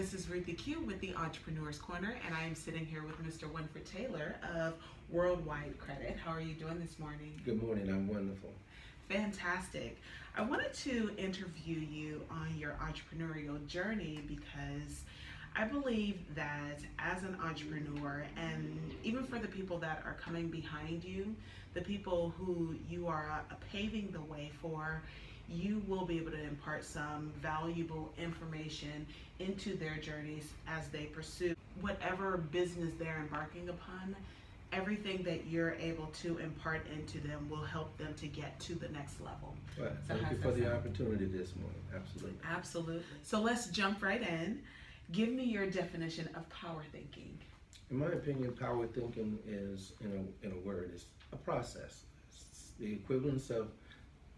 This is Ruthie Q with the Entrepreneur's Corner, and I am sitting here with Mr. Winford Taylor of Worldwide Credit. How are you doing this morning? Good morning, I'm wonderful. Fantastic. I wanted to interview you on your entrepreneurial journey because I believe that as an entrepreneur, and even for the people that are coming behind you, the people who you are paving the way for, you will be able to impart some valuable information into their journeys as they pursue whatever business they're embarking upon. Everything that you're able to impart into them will help them to get to the next level. Right. So Thank you for the opportunity this morning. Absolutely. Absolutely. So let's jump right in. Give me your definition of power thinking. In my opinion, power thinking is, in a word, is a process. It's the equivalence of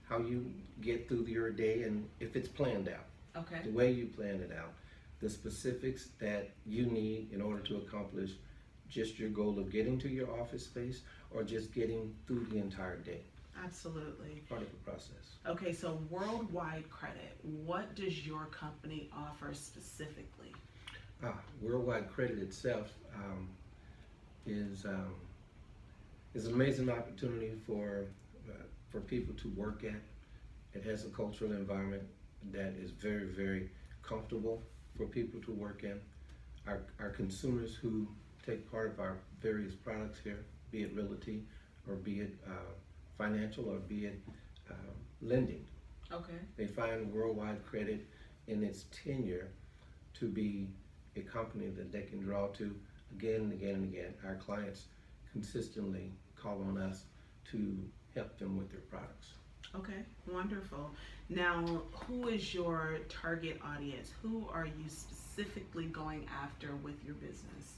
how you get through your day, and if it's planned out, Okay. the way you plan it out, the specifics that you need in order to accomplish just your goal of getting to your office space or just getting through the entire day. Absolutely. Part of the process. Okay, so Worldwide Credit, what does your company offer specifically? Worldwide Credit itself is an amazing opportunity for people to work at. It has a cultural environment that is very, very comfortable for people to work in. Our consumers who take part of our various products here, be it realty or be it financial or be it lending. Okay. They find Worldwide Credit in its tenure to be a company that they can draw to again and again and again. Our clients consistently call on us to help them with their products. Okay, wonderful. Now, who is your target audience? Who are you specifically going after with your business?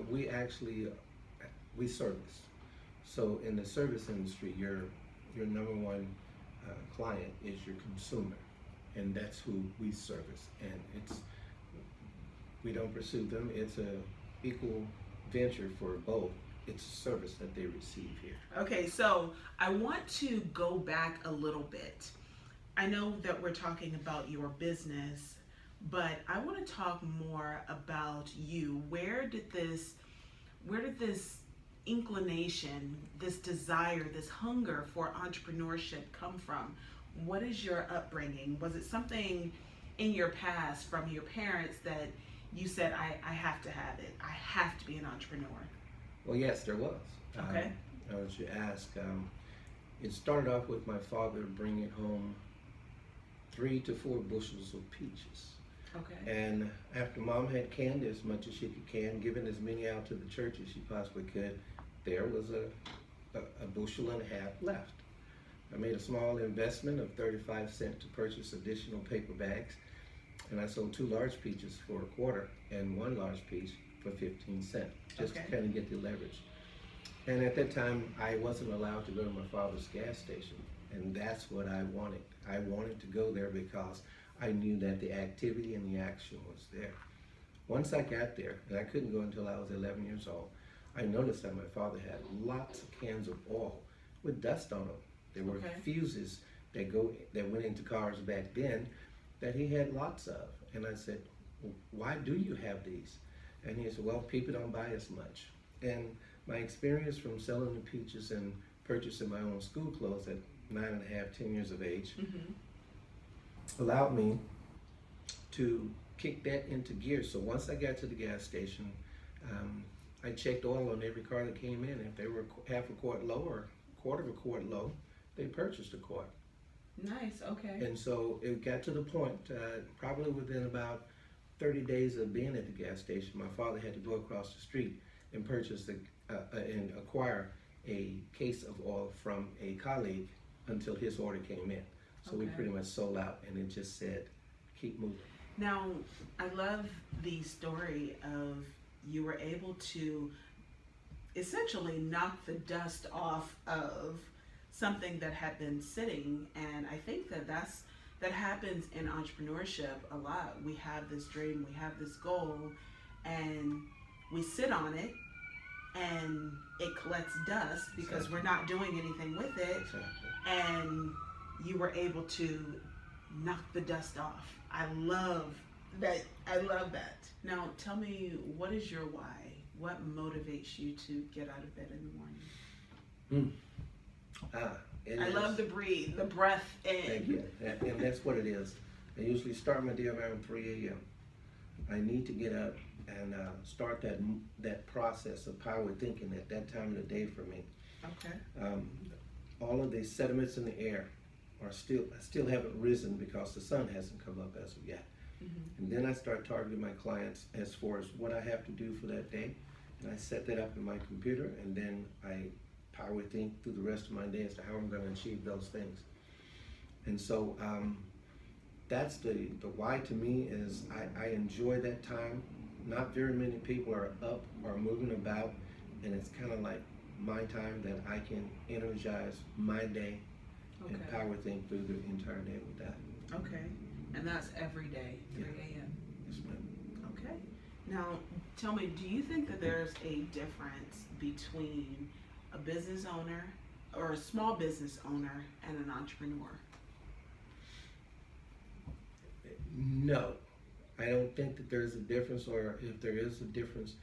We service. So in the service industry, your number one client is your consumer, and that's who we service. And we don't pursue them. It's a equal venture for both. It's a service that they receive here. Okay, so I want to go back a little bit. I know that we're talking about your business, but I want to talk more about you. Where did this inclination, this desire, this hunger for entrepreneurship come from? What is your upbringing? Was it something in your past from your parents that you said, I have to have it, I have to be an entrepreneur? Well, yes, there was. Okay. As you ask, it started off with my father bringing home 3 to 4 bushels of peaches. Okay. And after Mom had canned as much as she could can, given as many out to the church as she possibly could, there was a bushel and a half left. I made a small investment of 35 cents to purchase additional paper bags, and I sold 2 large peaches for $0.25 and 1 large peach for 15 cents, just to kind of get the leverage. And at that time, I wasn't allowed to go to my father's gas station, and that's what I wanted. I wanted to go there because I knew that the activity and the action was there. Once I got there, and I couldn't go until I was 11 years old, I noticed that my father had lots of cans of oil with dust on them. There were fuses that went into cars back then that he had lots of. And I said, well, why do you have these? And he said, well, people don't buy as much. And my experience from selling the peaches and purchasing my own school clothes at 9.5, 10 years of age allowed me to kick that into gear. So once I got to the gas station, I checked oil on every car that came in. If they were half a quart low or quarter of a quart low, they purchased a quart. Nice, okay. And so it got to the point, probably within about 30 days of being at the gas station, my father had to go across the street and purchase and acquire a case of oil from a colleague until his order came in. So we pretty much sold out, and it just said, keep moving. Now, I love the story of you were able to essentially knock the dust off of something that had been sitting, and I think that happens in entrepreneurship a lot. We have this dream, we have this goal, and we sit on it, and it collects dust because we're not doing anything with it, and you were able to knock the dust off. I love That I love that. Now, tell me, what is your why? What motivates you to get out of bed in the morning? I love the breathe, the breath in. Thank you. And that's what it is. I usually start my day around 3 a.m. I need to get up and start that process of power thinking at that time of the day for me. Okay. All of the sediments in the air are still haven't risen because the sun hasn't come up as of yet. Mm-hmm. And then I start targeting my clients as far as what I have to do for that day. And I set that up in my computer, and then I power think through the rest of my day as to how I'm going to achieve those things. And so that's the why to me is I enjoy that time. Not very many people are up or moving about, and it's kind of like my time that I can energize my day and power think through the entire day with that. Okay. And that's every day, 3 a.m. Yes, ma'am. Okay. Now, tell me, do you think that there's a difference between a business owner or a small business owner and an entrepreneur? No, I don't think that there's a difference, or if there is a difference,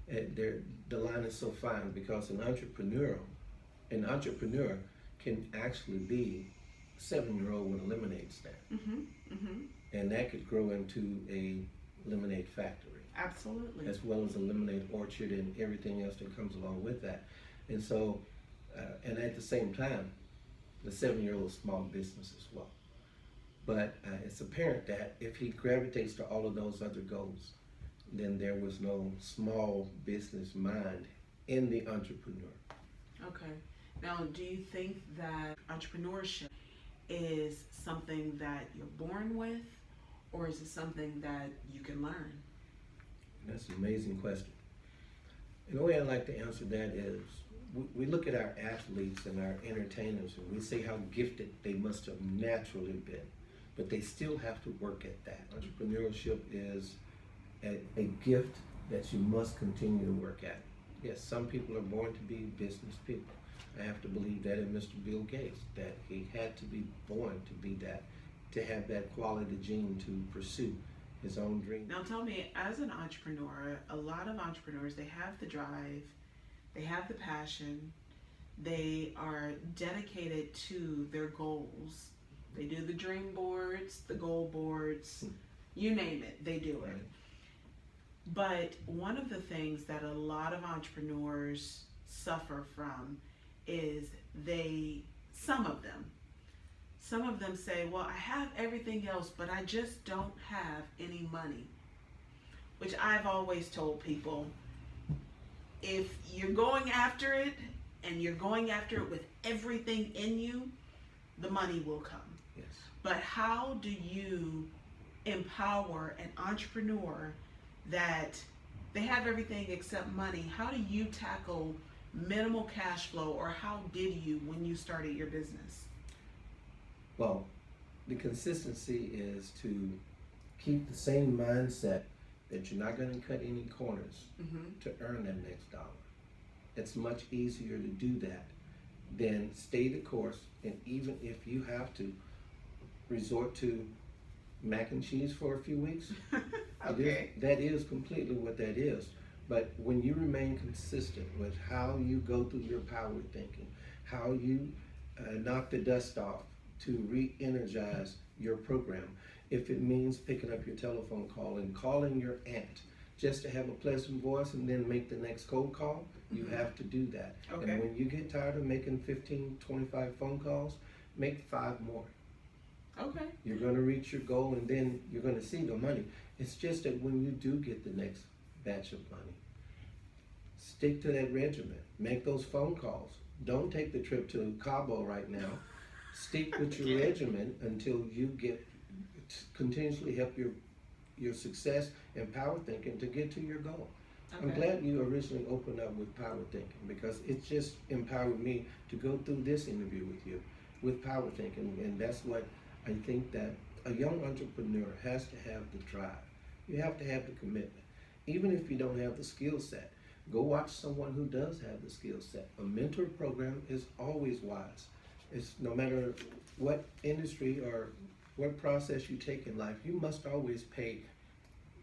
the line is so fine because an entrepreneur can actually be a 7-year-old with a lemonade stand. Mm-hmm. Mm-hmm. And that could grow into a lemonade factory. Absolutely. As well as a lemonade orchard and everything else that comes along with that. And so, and at the same time, the 7-year-old small business as well. But it's apparent that if he gravitates to all of those other goals, then there was no small business mind in the entrepreneur. Okay. Now, do you think that entrepreneurship is something that you're born with, or is it something that you can learn? That's an amazing question. And the way I like to answer that is, we look at our athletes and our entertainers and we say how gifted they must have naturally been, but they still have to work at that. Entrepreneurship is a gift that you must continue to work at. Yes, some people are born to be business people. I have to believe that in Mr. Bill Gates, that he had to be born to be that, to have that quality gene to pursue his own dream. Now tell me, as an entrepreneur, a lot of entrepreneurs, they have the drive, they have the passion, they are dedicated to their goals. They do the dream boards, the goal boards, you name it, they do it. But one of the things that a lot of entrepreneurs suffer from is some of them say, well, I have everything else, but I just don't have any money. Which I've always told people, if you're going after it and you're going after it with everything in you, the money will come. Yes. But how do you empower an entrepreneur that they have everything except money? How do you tackle minimal cash flow, or how did you when you started your business? Well, the consistency is to keep the same mindset that you're not going to cut any corners to earn that next dollar. It's much easier to do that than stay the course, and even if you have to resort to mac and cheese for a few weeks, Okay. that is completely what that is. But when you remain consistent with how you go through your power thinking, how you knock the dust off to re-energize your program, if it means picking up your telephone call and calling your aunt just to have a pleasant voice and then make the next cold call, you have to do that. Okay. And when you get tired of making 15, 25 phone calls, make 5 more. Okay. You're going to reach your goal, and then you're going to see the money. It's just that when you do get the next batch of money, stick to that regimen. Make those phone calls. Don't take the trip to Cabo right now. Stick with your regimen until you get continuously help your success and power thinking to get to your goal. Okay. I'm glad you originally opened up with power thinking, because it just empowered me to go through this interview with you with power thinking, and that's what I think that a young entrepreneur has to have the drive. You have to have the commitment. Even if you don't have the skill set, go watch someone who does have the skill set. A mentor program is always wise. It's no matter what industry or what process you take in life, you must always pay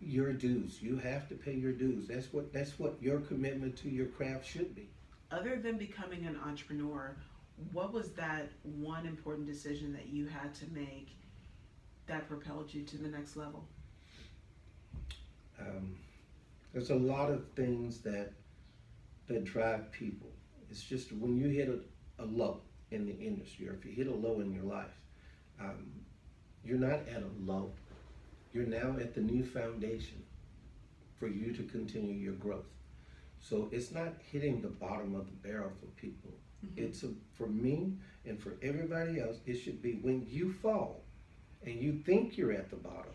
your dues. You have to pay your dues. That's what your commitment to your craft should be. Other than becoming an entrepreneur, what was that one important decision that you had to make that propelled you to the next level? There's a lot of things that drive people. It's just when you hit a low in the industry, or if you hit a low in your life, you're not at a low. You're now at the new foundation for you to continue your growth. So it's not hitting the bottom of the barrel for people. Mm-hmm. For me and for everybody else, it should be when you fall and you think you're at the bottom,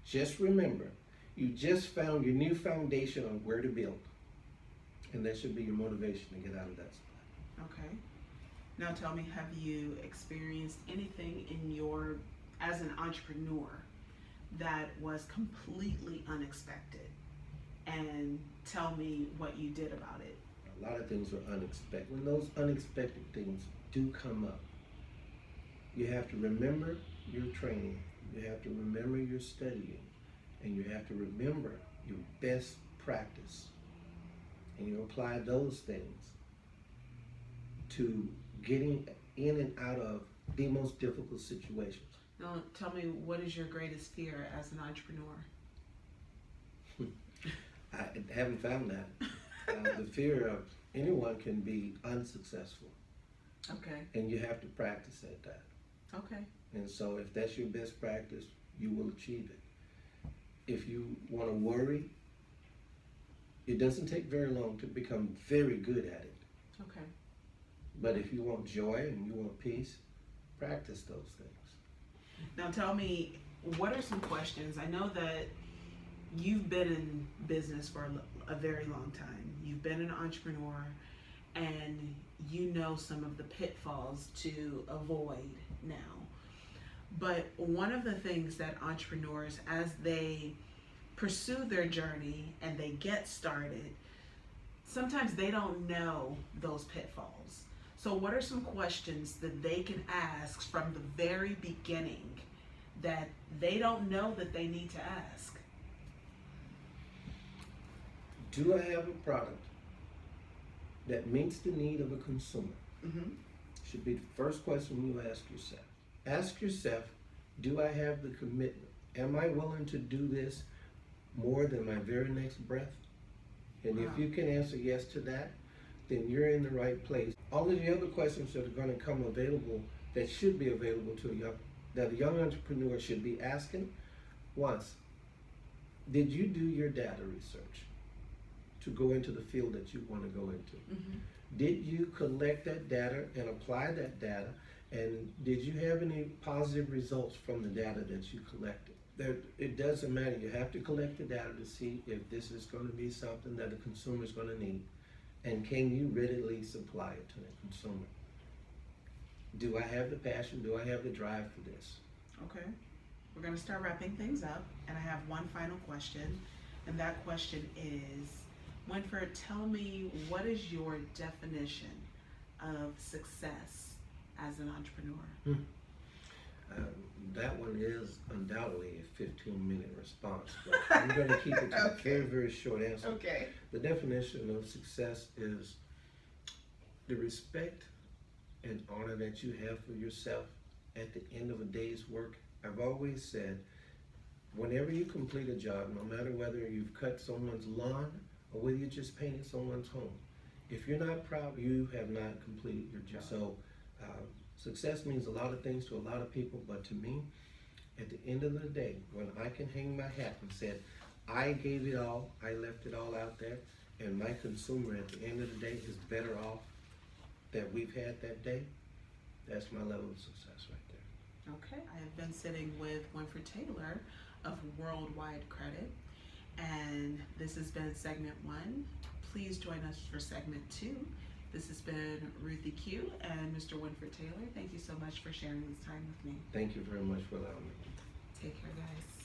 just remember, you just found your new foundation on where to build. And that should be your motivation to get out of that spot. Okay. Now tell me, have you experienced anything as an entrepreneur that was completely unexpected? And tell me what you did about it. A lot of things are unexpected. When those unexpected things do come up, you have to remember your training, you have to remember your studying, and you have to remember your best practice. And you apply those things to getting in and out of the most difficult situations. Now, tell me, what is your greatest fear as an entrepreneur? I haven't found that. The fear of anyone can be unsuccessful. Okay. And you have to practice at that. Okay. And so if that's your best practice, you will achieve it. If you want to worry, it doesn't take very long to become very good at it. Okay. But if you want joy and you want peace, practice those things. Now tell me, what are some questions? I know that you've been in business for a very long time. You've been an entrepreneur, and you know some of the pitfalls to avoid now. But one of the things that entrepreneurs, as they pursue their journey and they get started, sometimes they don't know those pitfalls. So what are some questions that they can ask from the very beginning that they don't know that they need to ask? Do I have a product that meets the need of a consumer? Mm-hmm. Should be the first question you ask yourself. Ask yourself, do I have the commitment? Am I willing to do this more than my very next breath? And Wow. if you can answer yes to that, then you're in the right place. All of the other questions that are going to come available, that should be available to that a young entrepreneur should be asking. Once, did you do your data research to go into the field that you want to go into? Mm-hmm. Did you collect that data and apply that data? And did you have any positive results from the data that you collected? It doesn't matter. You have to collect the data to see if this is going to be something that the consumer is going to need. And can you readily supply it to the consumer? Do I have the passion? Do I have the drive for this? Okay. We're going to start wrapping things up, and I have one final question. And that question is, Winford, tell me, what is your definition of success as an entrepreneur? That one is undoubtedly a 15-minute response, but I'm going to keep it to a very, very short answer. Okay. The definition of success is the respect and honor that you have for yourself at the end of a day's work. I've always said, whenever you complete a job, no matter whether you've cut someone's lawn or whether you just painted someone's home, if you're not proud, you have not completed your job. So success means a lot of things to a lot of people, but to me, at the end of the day, when I can hang my hat and said, I gave it all, I left it all out there, and my consumer at the end of the day is better off that we've had that day, that's my level of success right there. Okay, I have been sitting with Winford Taylor of Worldwide Credit, and this has been segment 1. Please join us for segment 2. This has been Ruthie Q and Mr. Winford Taylor. Thank you so much for sharing this time with me. Thank you very much for allowing me. Take care, guys.